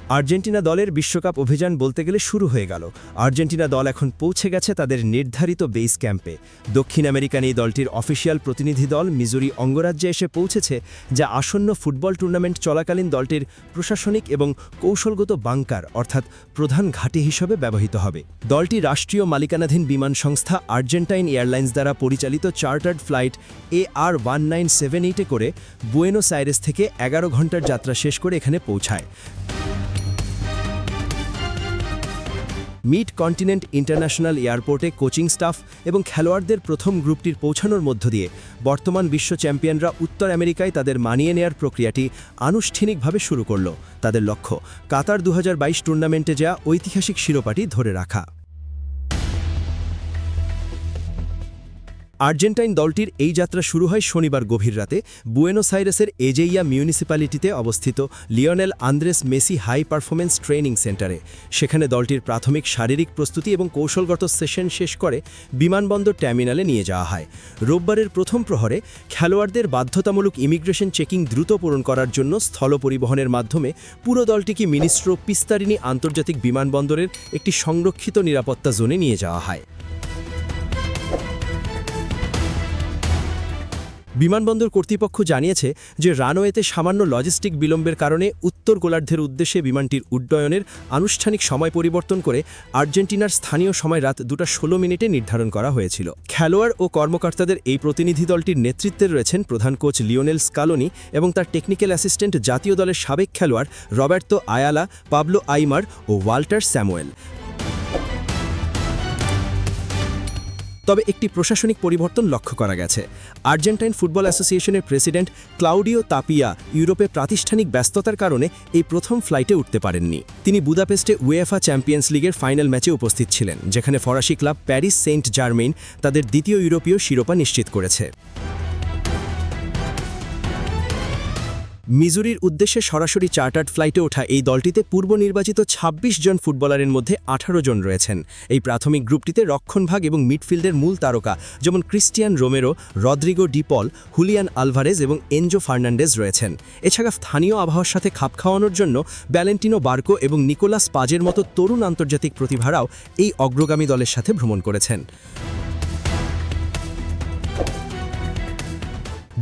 Argentina দলের বিশ্বকাপ অভিযান বলতে গেলে শুরু হয়ে গেল। আর্জেন্টিনা দল এখন পৌঁছে গেছে তাদের নির্ধারিত বেস ক্যাম্পে। দক্ষিণ আমেরিকান এই দলটির অফিসিয়াল প্রতিনিধি দল মিজুরি অঙ্গরাজ্যে এসে পৌঁছেছে, যা আসন্ন ফুটবল টুর্নামেন্ট চলাকালীন দলটির প্রশাসনিক এবং কৌশলগত বাংকার অর্থাৎ প্রধান ঘাঁটি হিসেবে ব্যবহৃত হবে। দলটি রাষ্ট্রীয় মালিকানাধীন বিমান সংস্থা আর্জেন্টাইন এয়ারলাইন্স দ্বারা পরিচালিত চার্টার্ড ফ্লাইট AR1978 করে বুয়েনোস আইরেস থেকে 11 ঘন্টার যাত্রা শেষ করে এখানে পৌঁছায়। মিড কন্টিনেন্ট ইন্টারন্যাশনাল এয়ারপোর্টে কোচিং স্টাফ এবং খেলোয়াড়দের প্রথম গ্রুপটির পৌঁছানোর মধ্য দিয়ে বর্তমান বিশ্ব চ্যাম্পিয়নরা উত্তর আমেরিকায় তাদের মানিয়ে নেয়ার প্রক্রিয়াটি আনুষ্ঠানিকভাবে শুরু করল। তাদের লক্ষ্য কাতার 2022 টুর্নামেন্টে যাওয়া ঐতিহাসিক শিরোপাটি ধরে রাখা। আর্জেন্টাইন দলটির এই যাত্রা শুরু হয় শনিবার গভীর রাতে বুয়েনোস আইরেসের এজেইয়া মিউনিসিপ্যালিটিতে অবস্থিত Lionel Andres Messi high performance training সেন্টারে। সেখানে দলটির প্রাথমিক শারীরিক প্রস্তুতি এবং কৌশলগত সেশন শেষ করে বিমানবন্দর টার্মিনালে নিয়ে যাওয়া হয়। রোববারের প্রথম প্রহরে খেলোয়াড়দের বাধ্যতামূলক ইমিগ্রেশন চেকিং দ্রুত পূরণ করার জন্য স্থল পরিবহনের মাধ্যমে পুরো দলটিকে মিনিস্ট্রো পিস্তারিনি আন্তর্জাতিক বিমানবন্দরের একটি সংরক্ষিত নিরাপত্তা জোনে নিয়ে যাওয়া হয়। বিমানবন্দর কর্তৃপক্ষ জানিয়েছে যে রানওয়েতে সামান্য লজিস্টিক বিলম্বের কারণে উত্তর গোলার্ধের উদ্দেশ্যে বিমানটির উড্ডয়নের আনুষ্ঠানিক সময় পরিবর্তন করে আর্জেন্টিনার স্থানীয় সময় রাত 2:16 নির্ধারণ করা হয়েছিল। খেলোয়াড় ও কর্মকর্তাদের এই প্রতিনিধি দলটির নেতৃত্বে রয়েছেন প্রধান কোচ লিওনেল স্কালোনি এবং তার টেকনিক্যাল অ্যাসিস্ট্যান্ট জাতীয় দলের সাবেক খেলোয়াড় রবার্তো আয়ালা, পাবলো আইমার ও ওয়াল্টার স্যামুয়েল। তবে একটি প্রশাসনিক পরিবর্তন লক্ষ্য করা গেছে। আর্জেন্টাইন ফুটবল অ্যাসোসিয়েশনের প্রেসিডেন্ট ক্লাউডিও তাপিয়া ইউরোপে প্রাতিষ্ঠানিক ব্যস্ততার কারণে এই প্রথম ফ্লাইটে উঠতে পারেননি। তিনি বুদাপেস্টে উয়েফা চ্যাম্পিয়ন্স লিগের ফাইনাল ম্যাচে উপস্থিত ছিলেন, যেখানে ফরাসি ক্লাব প্যারিস সেন্ট জার্মেইন তাদের দ্বিতীয় ইউরোপীয় শিরোপা নিশ্চিত করেছে। মিজুরির উদ্দেশ্যে সরাসরি চার্টার্ড ফ্লাইটে ওঠা এই দলটিতে পূর্ব নির্বাচিত ২৬ জন ফুটবলারের মধ্যে ১৮ জন রয়েছেন। এই প্রাথমিক গ্রুপটিতে রক্ষণভাগ এবং মিডফিল্ডের মূল তারকা যেমন ক্রিস্টিয়ান রোমেরো, রদ্রিগো ডি পল, হুলিয়ান আলভারেজ এবং এনজো ফার্নান্ডেজ রয়েছেন। এছাড়া স্থানীয় আবহাওয়ার সাথে খাপ খাওয়ানোর জন্য ভ্যালেন্টিনো বার্কো এবং নিকোলাস পাজের মতো তরুণ আন্তর্জাতিক প্রতিভারাও এই অগ্রগামী দলের সাথে ভ্রমণ করেছেন।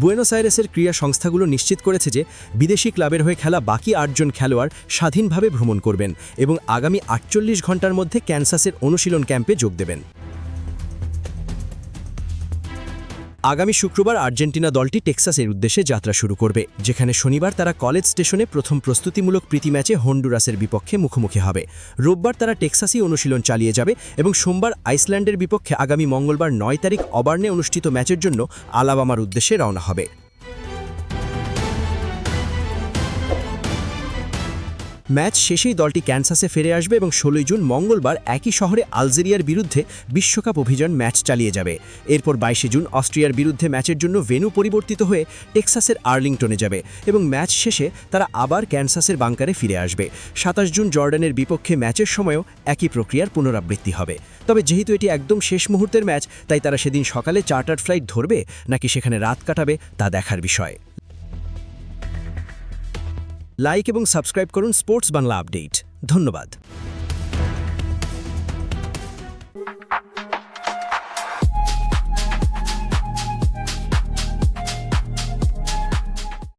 বুয়েনোস আইরেসের ক্রীড়া সংস্থাগুলো নিশ্চিত করেছে যে বিদেশি ক্লাবের হয়ে খেলা বাকি ৮ জন খেলোয়াড় স্বাধীনভাবে ভ্রমণ করবেন এবং আগামী ৪৮ ঘন্টার মধ্যে ক্যানসাসের অনুশীলন ক্যাম্পে যোগ দেবেন। আগামী শুক্রবার আর্জেন্টিনা দলটি টেক্সাসের উদ্দেশ্যে যাত্রা শুরু করবে, যেখানে শনিবার তারা কলেজ স্টেশনে প্রথম প্রস্তুতিমূলক প্রীতি ম্যাচে হন্ডুরাসের বিপক্ষে মুখোমুখি হবে। রোববার তারা টেক্সাসই অনুশীলন চালিয়ে যাবে এবং সোমবার আইসল্যান্ডের বিপক্ষে আগামী মঙ্গলবার ৯ তারিখ অবার্নে অনুষ্ঠিত ম্যাচের জন্য আলাবামার উদ্দেশ্যে রওনা হবে। ম্যাচ শেষেই দলটি ক্যানসাসে ফিরে আসবে এবং ১৬ জুন মঙ্গলবার একই শহরে আলজেরিয়ার বিরুদ্ধে বিশ্বকাপ অভিযান ম্যাচ চালিয়ে যাবে। এরপর ২২ জুন অস্ট্রিয়ার বিরুদ্ধে ম্যাচের জন্য ভেন্যু পরিবর্তিত হয়ে টেক্সাসের আর্লিংটনে যাবে এবং ম্যাচ শেষে তারা আবার ক্যানসাসের বাংকারে ফিরে আসবে। ২৭ জুন জর্ডানের বিপক্ষে ম্যাচের সময়ও একই প্রক্রিয়ার পুনরাবৃত্তি হবে। তবে যেহেতু এটি একদম শেষ মুহূর্তের ম্যাচ, তাই তারা সেদিন সকালে চার্টার্ড ফ্লাইট ধরবে নাকি সেখানে রাত কাটাবে তা দেখার বিষয়। লাইক এবং সাবস্ক্রাইব করুন স্পোর্টস বাংলা আপডেট। ধন্যবাদ।